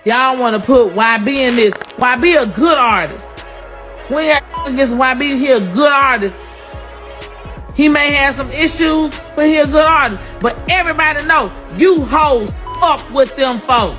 Y'all want to put YB in this. YB a good artist. We ain't against YB, he a good artist. He may have some issues, but he a good artist. But everybody know, you hoes fuck with them folks.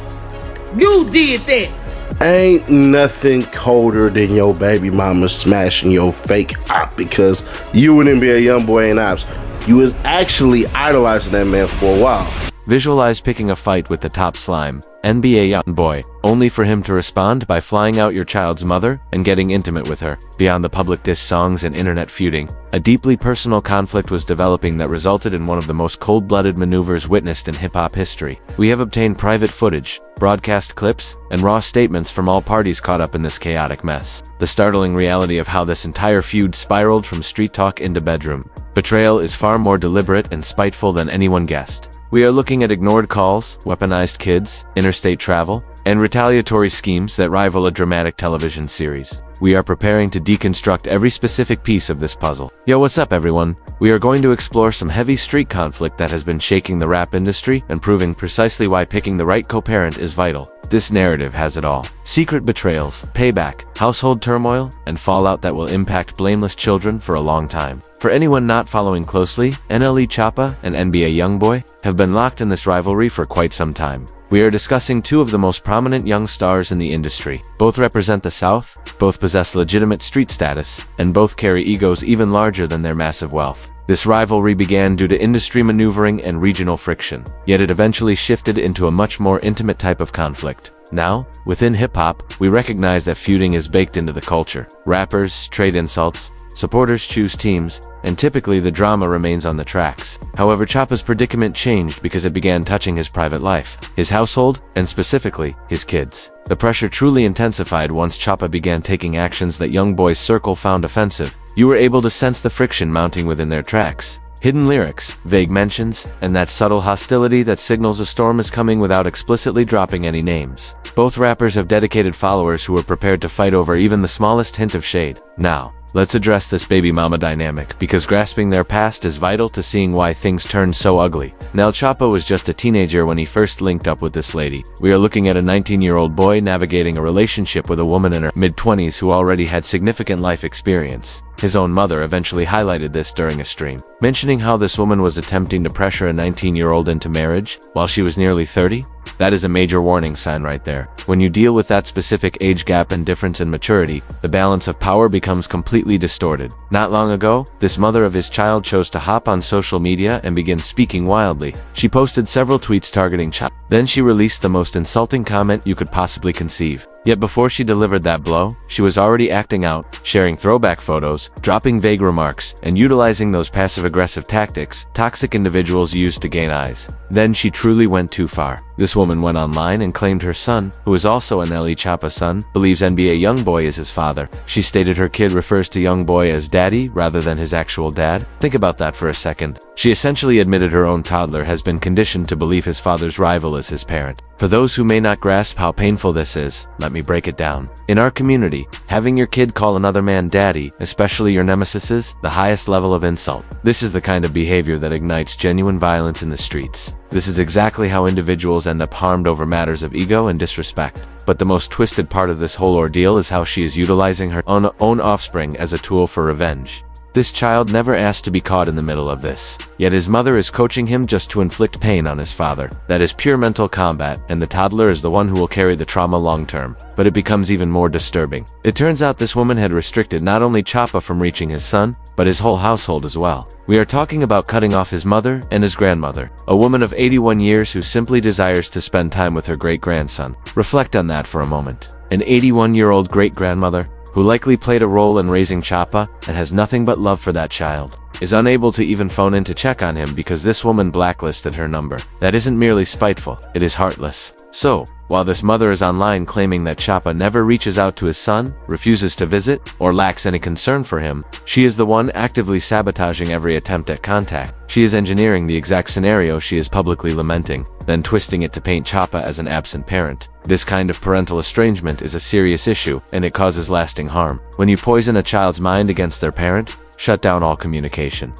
You did that. Ain't nothing colder than your baby mama smashing your fake op because you and NBA YoungBoy ain't ops. You was actually idolizing that man for a while. Visualize picking a fight with the top slime, NBA YoungBoy, only for him to respond by flying out your child's mother and getting intimate with her. Beyond the public diss songs and internet feuding, a deeply personal conflict was developing that resulted in one of the most cold-blooded maneuvers witnessed in hip-hop history. We have obtained private footage, broadcast clips, and raw statements from all parties caught up in this chaotic mess. The startling reality of how this entire feud spiraled from street talk into bedroom. Betrayal is far more deliberate and spiteful than anyone guessed. We are looking at ignored calls, weaponized kids, interstate travel, and retaliatory schemes that rival a dramatic television series. We are preparing to deconstruct every specific piece of this puzzle. Yo, what's up everyone? We are going to explore some heavy street conflict that has been shaking the rap industry and proving precisely why picking the right co-parent is vital. This narrative has it all. Secret betrayals, payback, household turmoil, and fallout that will impact blameless children for a long time. For anyone not following closely, NLE Choppa and NBA YoungBoy have been locked in this rivalry for quite some time. We are discussing two of the most prominent young stars in the industry. Both represent the South, both possess legitimate street status, and both carry egos even larger than their massive wealth. This rivalry began due to industry maneuvering and regional friction, yet it eventually shifted into a much more intimate type of conflict. Now, within hip-hop, we recognize that feuding is baked into the culture. Rappers trade insults, supporters choose teams, and typically the drama remains on the tracks. However, Choppa's predicament changed because it began touching his private life, his household, and specifically, his kids. The pressure truly intensified once Choppa began taking actions that YoungBoy's circle found offensive. You were able to sense the friction mounting within their tracks. Hidden lyrics, vague mentions, and that subtle hostility that signals a storm is coming without explicitly dropping any names. Both rappers have dedicated followers who are prepared to fight over even the smallest hint of shade. Now, let's address this baby mama dynamic, because grasping their past is vital to seeing why things turned so ugly. NLE Choppa was just a teenager when he first linked up with this lady. We are looking at a 19-year-old boy navigating a relationship with a woman in her mid-20s who already had significant life experience. His own mother eventually highlighted this during a stream, mentioning how this woman was attempting to pressure a 19-year-old into marriage while she was nearly 30. That is a major warning sign right there. When you deal with that specific age gap and difference in maturity, the balance of power becomes completely distorted. Not long ago, this mother of his child chose to hop on social media and begin speaking wildly. She posted several tweets targeting Choppa. Then she released the most insulting comment you could possibly conceive. Yet before she delivered that blow, she was already acting out, sharing throwback photos, dropping vague remarks, and utilizing those passive-aggressive tactics toxic individuals use to gain eyes. Then she truly went too far. This woman went online and claimed her son, who is also an NLE Choppa son, believes NBA YoungBoy is his father. She stated her kid refers to YoungBoy as daddy rather than his actual dad. Think about that for a second. She essentially admitted her own toddler has been conditioned to believe his father's rival is his parent. For those who may not grasp how painful this is, let me break it down. In our community, having your kid call another man daddy, especially your nemesis, is the highest level of insult. This is the kind of behavior that ignites genuine violence in the streets. This is exactly how individuals end up harmed over matters of ego and disrespect. But the most twisted part of this whole ordeal is how she is utilizing her own offspring as a tool for revenge. This child never asked to be caught in the middle of this, yet his mother is coaching him just to inflict pain on his father. That is pure mental combat, and the toddler is the one who will carry the trauma long term. But it becomes even more disturbing. It turns out this woman had restricted not only Choppa from reaching his son, but his whole household as well. We are talking about cutting off his mother and his grandmother, a woman of 81 years who simply desires to spend time with her great-grandson. Reflect on that for a moment. An 81-year-old great-grandmother, who likely played a role in raising Choppa and has nothing but love for that child, is unable to even phone in to check on him because this woman blacklisted her number. That isn't merely spiteful, it is heartless. So, while this mother is online claiming that Choppa never reaches out to his son, refuses to visit, or lacks any concern for him, she is the one actively sabotaging every attempt at contact. She is engineering the exact scenario she is publicly lamenting, then twisting it to paint Choppa as an absent parent. This kind of parental estrangement is a serious issue, and it causes lasting harm. When you poison a child's mind against their parent, shut down all communication,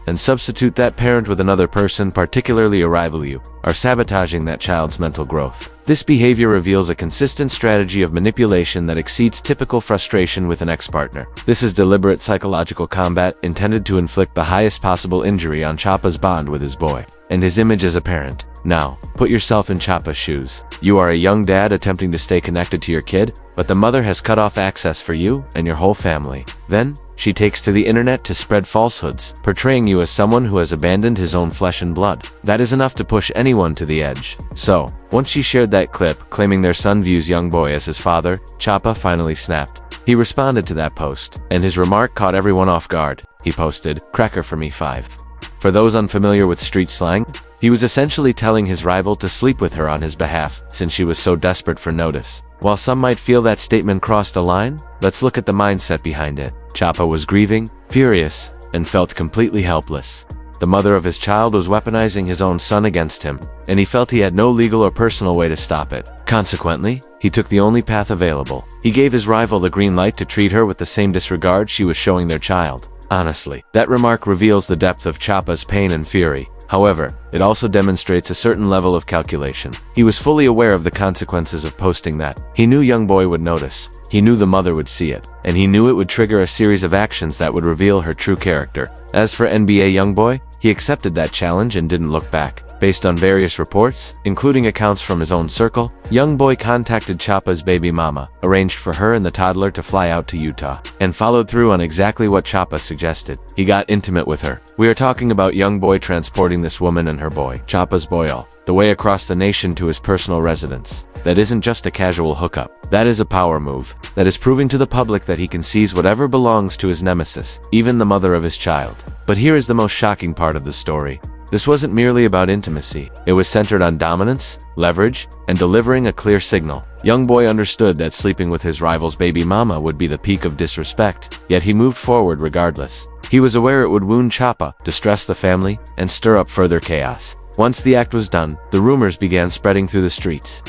and substitute that parent with another person, particularly a rival, you are sabotaging that child's mental growth. This behavior reveals a consistent strategy of manipulation that exceeds typical frustration with an ex-partner. This is deliberate psychological combat intended to inflict the highest possible injury on Choppa's bond with his boy, and his image as a parent. Now, put yourself in Choppa's shoes. You are a young dad attempting to stay connected to your kid, but the mother has cut off access for you and your whole family. Then, she takes to the internet to spread falsehoods, portraying you as someone who has abandoned his own flesh and blood. That is enough to push anyone to the edge. So, once she shared that clip, claiming their son views YoungBoy as his father, Choppa finally snapped. He responded to that post, and his remark caught everyone off guard. He posted, "Cracker for me 5." For those unfamiliar with street slang, he was essentially telling his rival to sleep with her on his behalf, since she was so desperate for notice. While some might feel that statement crossed a line, let's look at the mindset behind it. Choppa was grieving, furious, and felt completely helpless. The mother of his child was weaponizing his own son against him, and he felt he had no legal or personal way to stop it. Consequently, he took the only path available. He gave his rival the green light to treat her with the same disregard she was showing their child. Honestly, that remark reveals the depth of Choppa's pain and fury. However, it also demonstrates a certain level of calculation. He was fully aware of the consequences of posting that. He knew YoungBoy would notice. He knew the mother would see it. And he knew it would trigger a series of actions that would reveal her true character. As for NBA YoungBoy, he accepted that challenge and didn't look back. Based on various reports, including accounts from his own circle, YoungBoy contacted Choppa's baby mama, arranged for her and the toddler to fly out to Utah, and followed through on exactly what Choppa suggested. He got intimate with her. We are talking about YoungBoy transporting this woman and her boy, Choppa's boy, all the way across the nation to his personal residence. That isn't just a casual hookup. That is a power move. That is proving to the public that he can seize whatever belongs to his nemesis, even the mother of his child. But here is the most shocking part of the story. This wasn't merely about intimacy. It was centered on dominance, leverage, and delivering a clear signal. YoungBoy understood that sleeping with his rival's baby mama would be the peak of disrespect, yet he moved forward regardless. He was aware it would wound Choppa, distress the family, and stir up further chaos. Once the act was done, the rumors began spreading through the streets.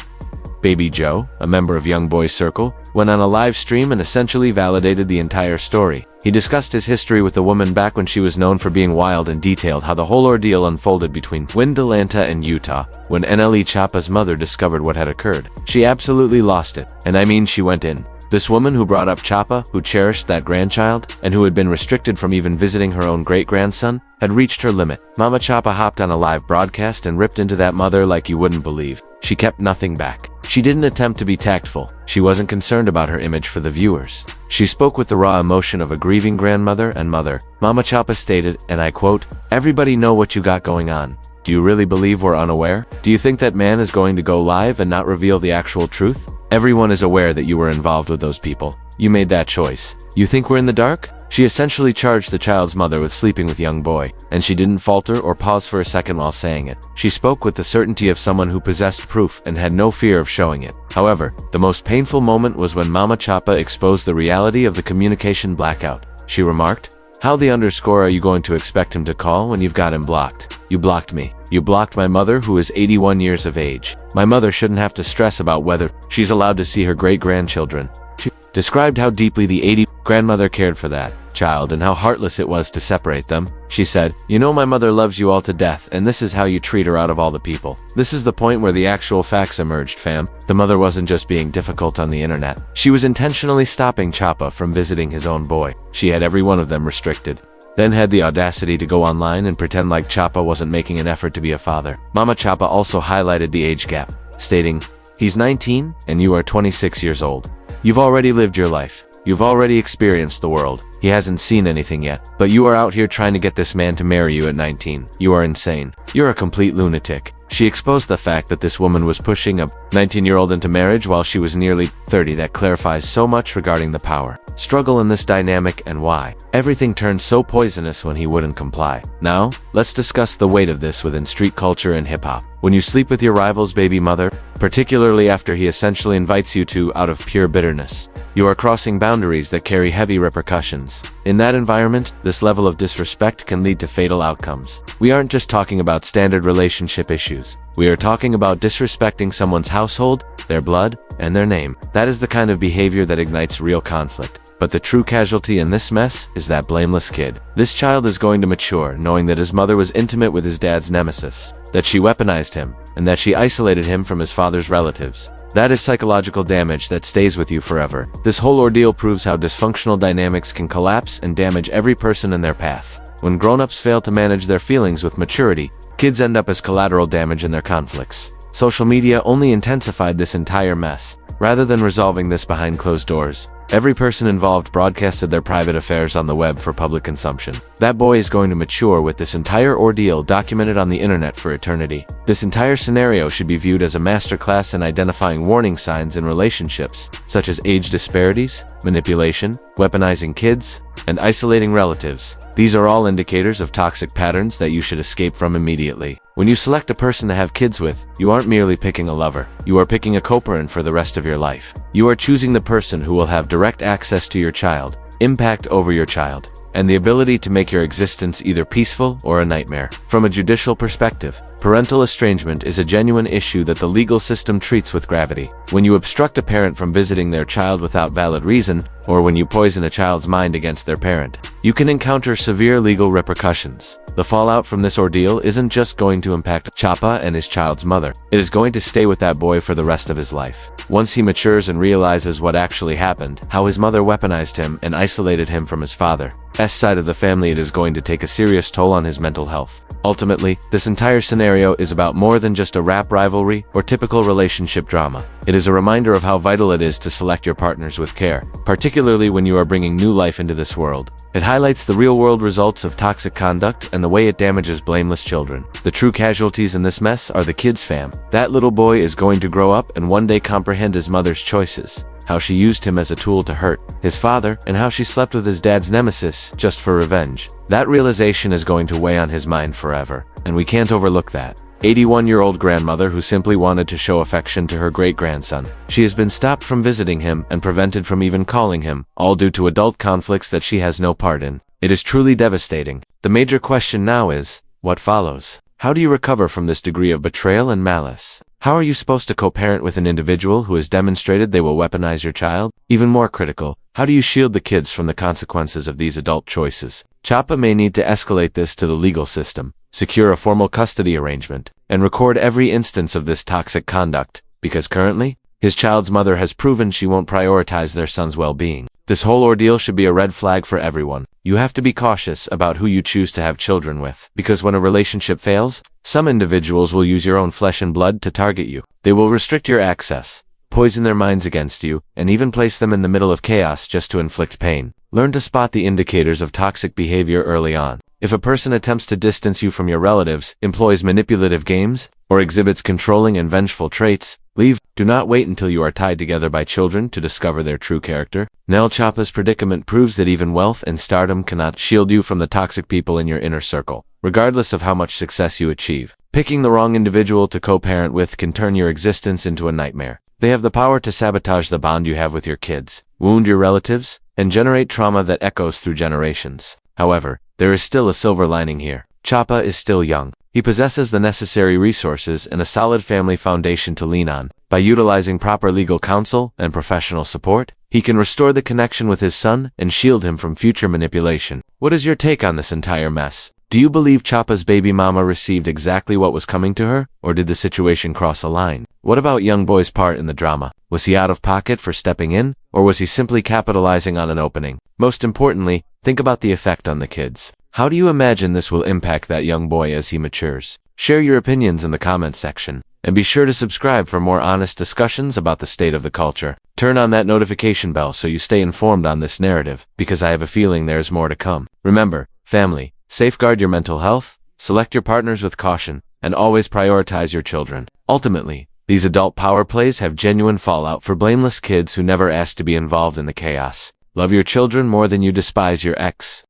Baby Joe, a member of YoungBoy's circle, went on a live stream and essentially validated the entire story. He discussed his history with the woman back when she was known for being wild and detailed how the whole ordeal unfolded between Atlanta and Utah when NLE Choppa's mother discovered what had occurred. She absolutely lost it, and I mean she went in. This woman who brought up Choppa, who cherished that grandchild, and who had been restricted from even visiting her own great-grandson, had reached her limit. Mama Choppa hopped on a live broadcast and ripped into that mother like you wouldn't believe. She kept nothing back. She didn't attempt to be tactful. She wasn't concerned about her image for the viewers. She spoke with the raw emotion of a grieving grandmother and mother. Mama Choppa stated, and I quote, "Everybody know what you got going on. Do you really believe we're unaware? Do you think that man is going to go live and not reveal the actual truth? Everyone is aware that you were involved with those people. You made that choice. You think we're in the dark?" She essentially charged the child's mother with sleeping with YoungBoy, and she didn't falter or pause for a second while saying it. She spoke with the certainty of someone who possessed proof and had no fear of showing it. However, the most painful moment was when Mama Choppa exposed the reality of the communication blackout. She remarked, "How the underscore are you going to expect him to call when you've got him blocked? You blocked me. You blocked my mother who is 81 years of age. My mother shouldn't have to stress about whether she's allowed to see her great-grandchildren." She described how deeply the 80 grandmother cared for that child and how heartless it was to separate them. She said, "You know my mother loves you all to death, and this is how you treat her out of all the people." This is the point where the actual facts emerged, fam. The mother wasn't just being difficult on the internet. She was intentionally stopping Choppa from visiting his own boy. She had every one of them restricted. Then had the audacity to go online and pretend like Choppa wasn't making an effort to be a father. Mama Choppa also highlighted the age gap, stating, "He's 19 and you are 26 years old. You've already lived your life. You've already experienced the world. He hasn't seen anything yet. But you are out here trying to get this man to marry you at 19. You are insane. You're a complete lunatic." She exposed the fact that this woman was pushing a 19-year-old into marriage while she was nearly 30. That clarifies so much regarding the power struggle in this dynamic and why everything turned so poisonous when he wouldn't comply. Now, let's discuss the weight of this within street culture and hip-hop. When you sleep with your rival's baby mother, particularly after he essentially invites you to out of pure bitterness, you are crossing boundaries that carry heavy repercussions. In that environment, this level of disrespect can lead to fatal outcomes. We aren't just talking about standard relationship issues. We are talking about disrespecting someone's household, their blood, and their name. That is the kind of behavior that ignites real conflict. But the true casualty in this mess is that blameless kid. This child is going to mature knowing that his mother was intimate with his dad's nemesis, that she weaponized him, and that she isolated him from his father's relatives. That is psychological damage that stays with you forever. This whole ordeal proves how dysfunctional dynamics can collapse and damage every person in their path. When grown-ups fail to manage their feelings with maturity, kids end up as collateral damage in their conflicts. Social media only intensified this entire mess. Rather than resolving this behind closed doors, every person involved broadcasted their private affairs on the web for public consumption. That boy is going to mature with this entire ordeal documented on the internet for eternity. This entire scenario should be viewed as a masterclass in identifying warning signs in relationships, such as age disparities, manipulation, weaponizing kids, and isolating relatives. These are all indicators of toxic patterns that you should escape from immediately. When you select a person to have kids with, you aren't merely picking a lover. You are picking a co-parent for the rest of your life. You are choosing the person who will have direct access to your child, impact over your child, and the ability to make your existence either peaceful or a nightmare. From a judicial perspective, parental estrangement is a genuine issue that the legal system treats with gravity. When you obstruct a parent from visiting their child without valid reason, or when you poison a child's mind against their parent, you can encounter severe legal repercussions. The fallout from this ordeal isn't just going to impact Choppa and his child's mother. It is going to stay with that boy for the rest of his life. Once he matures and realizes what actually happened, how his mother weaponized him and isolated him from his father's side of the family, it is going to take a serious toll on his mental health. Ultimately, this entire scenario is about more than just a rap rivalry or typical relationship drama. It is a reminder of how vital it is to select your partners with care, particularly when you are bringing new life into this world. It highlights the real-world results of toxic conduct and the way it damages blameless children. The true casualties in this mess are the kids' fam. That little boy is going to grow up and one day comprehend his mother's choices, how she used him as a tool to hurt his father, and how she slept with his dad's nemesis just for revenge. That realization is going to weigh on his mind forever, and we can't overlook that. 81-year-old grandmother who simply wanted to show affection to her great-grandson. She has been stopped from visiting him and prevented from even calling him, all due to adult conflicts that she has no part in. It is truly devastating. The major question now is, what follows? How do you recover from this degree of betrayal and malice? How are you supposed to co-parent with an individual who has demonstrated they will weaponize your child? Even more critical, how do you shield the kids from the consequences of these adult choices? Choppa may need to escalate this to the legal system, secure a formal custody arrangement, and record every instance of this toxic conduct, because currently, his child's mother has proven she won't prioritize their son's well-being. This whole ordeal should be a red flag for everyone. You have to be cautious about who you choose to have children with, because when a relationship fails, some individuals will use your own flesh and blood to target you. They will restrict your access, poison their minds against you, and even place them in the middle of chaos just to inflict pain. Learn to spot the indicators of toxic behavior early on. If a person attempts to distance you from your relatives, employs manipulative games, or exhibits controlling and vengeful traits, leave. Do not wait until you are tied together by children to discover their true character. NLE Choppa's predicament proves that even wealth and stardom cannot shield you from the toxic people in your inner circle, regardless of how much success you achieve. Picking the wrong individual to co-parent with can turn your existence into a nightmare. They have the power to sabotage the bond you have with your kids, wound your relatives, and generate trauma that echoes through generations. However, there is still a silver lining here. Choppa is still young. He possesses the necessary resources and a solid family foundation to lean on. By utilizing proper legal counsel and professional support, he can restore the connection with his son and shield him from future manipulation. What is your take on this entire mess? Do you believe Choppa's baby mama received exactly what was coming to her, or did the situation cross a line? What about YoungBoy's part in the drama? Was he out of pocket for stepping in, or was he simply capitalizing on an opening? Most importantly, think about the effect on the kids. How do you imagine this will impact that young boy as he matures? Share your opinions in the comments section, and be sure to subscribe for more honest discussions about the state of the culture. Turn on that notification bell so you stay informed on this narrative, because I have a feeling there's more to come. Remember, family, safeguard your mental health, select your partners with caution, and always prioritize your children. Ultimately, these adult power plays have genuine fallout for blameless kids who never asked to be involved in the chaos. Love your children more than you despise your ex.